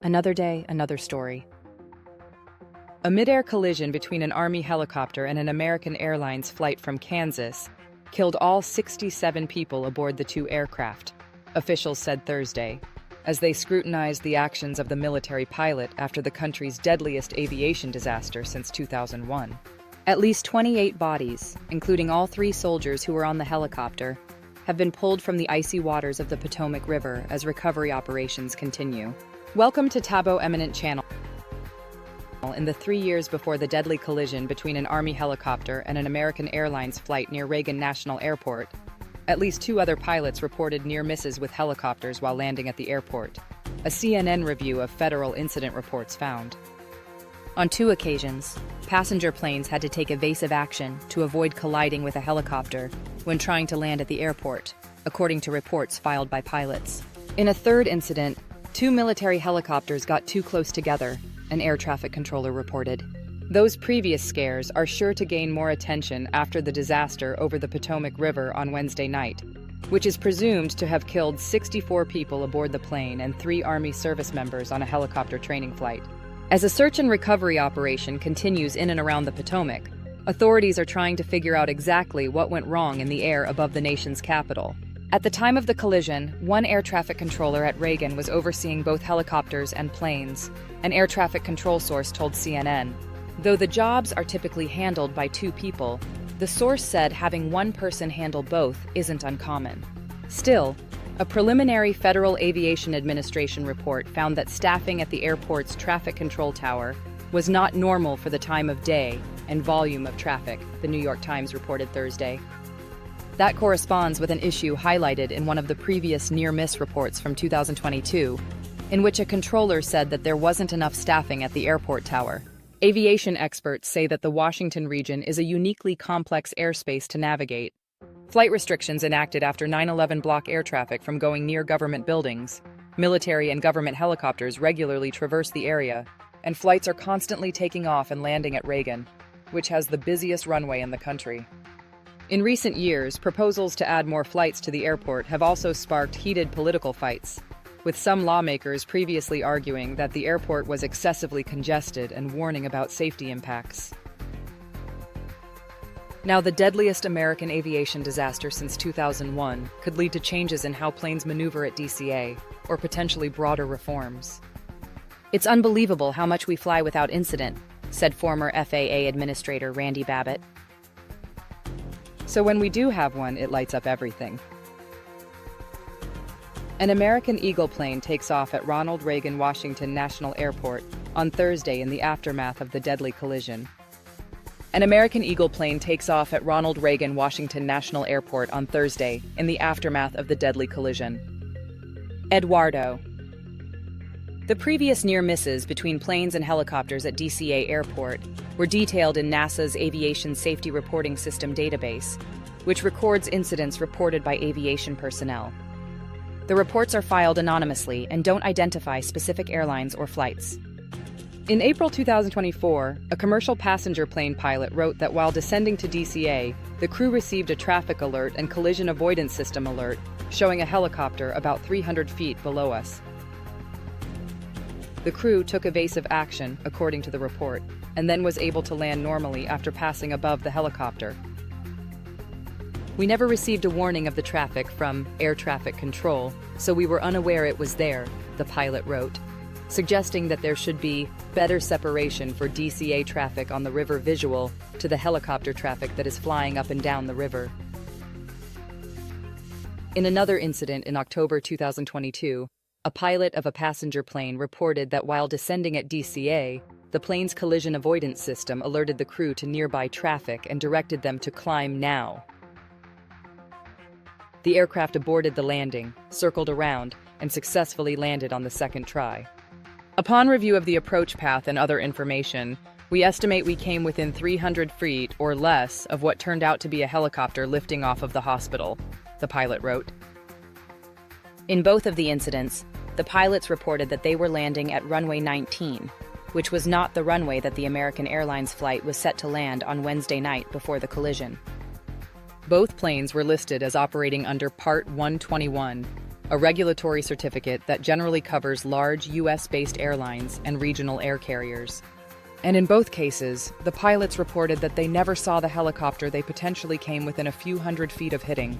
Another day, another story. A mid-air collision between an Army helicopter and an American Airlines flight from Kansas killed all 67 people aboard the two aircraft, officials said Thursday, as they scrutinized the actions of the military pilot after the country's deadliest aviation disaster since 2001. At least 28 bodies, including all 3 soldiers who were on the helicopter, have been pulled from the icy waters of the Potomac River as recovery operations continue. Welcome to Tabo Eminent Channel. In the 3 years before the deadly collision between an Army helicopter and an American Airlines flight near Reagan National Airport, at least 2 other pilots reported near misses with helicopters while landing at the airport, a CNN review of federal incident reports found. On 2 occasions, passenger planes had to take evasive action to avoid colliding with a helicopter when trying to land at the airport, according to reports filed by pilots. In a 3rd incident, 2 military helicopters got too close together, an air traffic controller reported. Those previous scares are sure to gain more attention after the disaster over the Potomac River on Wednesday night, which is presumed to have killed 64 people aboard the plane and 3 Army service members on a helicopter training flight. As a search and recovery operation continues in and around the Potomac, authorities are trying to figure out exactly what went wrong in the air above the nation's capital. At the time of the collision, one air traffic controller at Reagan was overseeing both helicopters and planes, an air traffic control source told CNN. Though the jobs are typically handled by 2 people, the source said having one person handle both isn't uncommon. Still, a preliminary Federal Aviation Administration report found that staffing at the airport's traffic control tower was not normal for the time of day and volume of traffic, the New York Times reported Thursday. That corresponds with an issue highlighted in one of the previous near-miss reports from 2022, in which a controller said that there wasn't enough staffing at the airport tower. Aviation experts say that the Washington region is a uniquely complex airspace to navigate. Flight restrictions enacted after 9/11 block air traffic from going near government buildings. Military and government helicopters regularly traverse the area, and flights are constantly taking off and landing at Reagan, which has the busiest runway in the country. In recent years, proposals to add more flights to the airport have also sparked heated political fights, with some lawmakers previously arguing that the airport was excessively congested and warning about safety impacts. Now, the deadliest American aviation disaster since 2001 could lead to changes in how planes maneuver at DCA, or potentially broader reforms. "It's unbelievable how much we fly without incident," said former FAA Administrator Randy Babbitt. "So when we do have one, it lights up everything." An American Eagle plane takes off at Ronald Reagan Washington National Airport on Thursday in the aftermath of the deadly collision. An American Eagle plane takes off at Ronald Reagan Washington National Airport on Thursday in the aftermath of the deadly collision. Eduardo. The previous near misses between planes and helicopters at DCA Airport were detailed in NASA's Aviation Safety Reporting System database, which records incidents reported by aviation personnel. The reports are filed anonymously and don't identify specific airlines or flights. In April 2024, a commercial passenger plane pilot wrote that while descending to DCA, the crew received a traffic alert and collision avoidance system alert showing a helicopter about 300 feet below us. The crew took evasive action, according to the report, and then was able to land normally after passing above the helicopter. "We never received a warning of the traffic from air traffic control, so we were unaware it was there," the pilot wrote, suggesting that there should be better separation for DCA traffic on the river visual to the helicopter traffic that is flying up and down the river. In another incident in October 2022, a pilot of a passenger plane reported that while descending at DCA, the plane's collision avoidance system alerted the crew to nearby traffic and directed them to climb now. The aircraft aborted the landing, circled around, and successfully landed on the 2nd try. "Upon review of the approach path and other information, we estimate we came within 300 feet or less of what turned out to be a helicopter lifting off of the hospital," the pilot wrote. In both of the incidents, the pilots reported that they were landing at runway 19, which was not the runway that the American Airlines flight was set to land on Wednesday night before the collision. Both planes were listed as operating under Part 121, a regulatory certificate that generally covers large U.S.-based airlines and regional air carriers. And in both cases, the pilots reported that they never saw the helicopter they potentially came within a few hundred feet of hitting.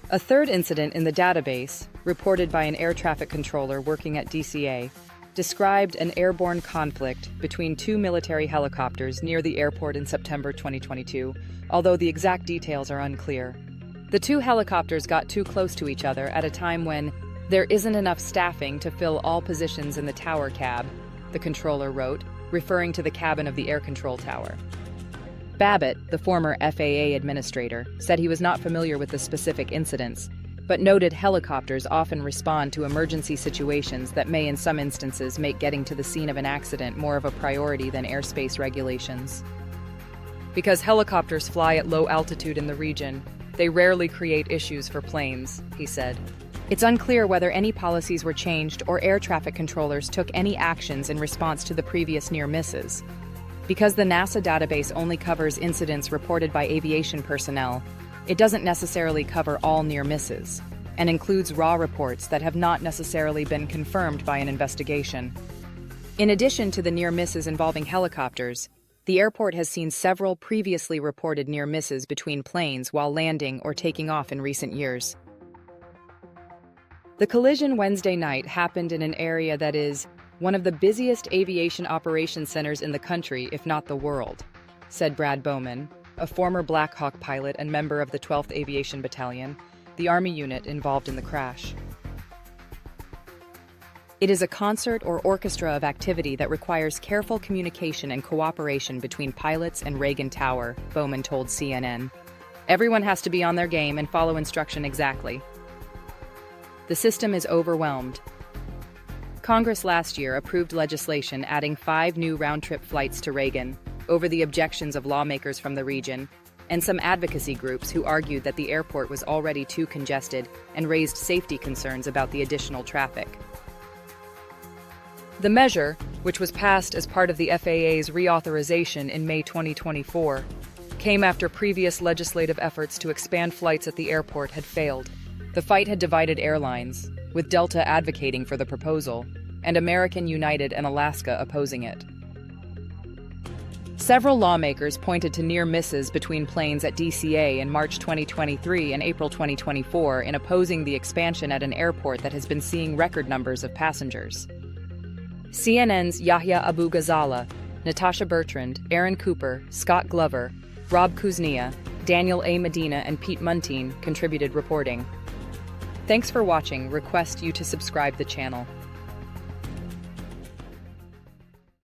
A third incident in the database, reported by an air traffic controller working at DCA, described an airborne conflict between two military helicopters near the airport in September 2022, although the exact details are unclear. The two helicopters got too close to each other at a time when there isn't enough staffing to fill all positions in the tower cab, the controller wrote, referring to the cabin of the air control tower. Babbitt, the former FAA administrator, said he was not familiar with the specific incidents, but noted helicopters often respond to emergency situations that may in some instances make getting to the scene of an accident more of a priority than airspace regulations. Because helicopters fly at low altitude in the region, they rarely create issues for planes, he said. It's unclear whether any policies were changed or air traffic controllers took any actions in response to the previous near misses. Because the NASA database only covers incidents reported by aviation personnel, it doesn't necessarily cover all near misses, and includes raw reports that have not necessarily been confirmed by an investigation. In addition to the near misses involving helicopters, the airport has seen several previously reported near misses between planes while landing or taking off in recent years. The collision Wednesday night happened in an area that is one of the busiest aviation operations centers in the country, if not the world, said Brad Bowman, a former Black Hawk pilot and member of the 12th Aviation Battalion, the Army unit involved in the crash. It is a concert or orchestra of activity that requires careful communication and cooperation between pilots and Reagan Tower, Bowman told CNN. Everyone has to be on their game and follow instruction exactly. The system is overwhelmed. Congress last year approved legislation adding 5 new round-trip flights to Reagan, over the objections of lawmakers from the region, and some advocacy groups who argued that the airport was already too congested and raised safety concerns about the additional traffic. The measure, which was passed as part of the FAA's reauthorization in May 2024, came after previous legislative efforts to expand flights at the airport had failed. The fight had divided airlines, with Delta advocating for the proposal, and American, United, and Alaska opposing it. Several lawmakers pointed to near misses between planes at DCA in March 2023 and April 2024 in opposing the expansion at an airport that has been seeing record numbers of passengers. CNN's Yahya Abu-Ghazala, Natasha Bertrand, Aaron Cooper, Scott Glover, Rob Kuznia, Daniel A. Medina, and Pete Muntean contributed reporting. Thanks for watching. Request you to subscribe the channel.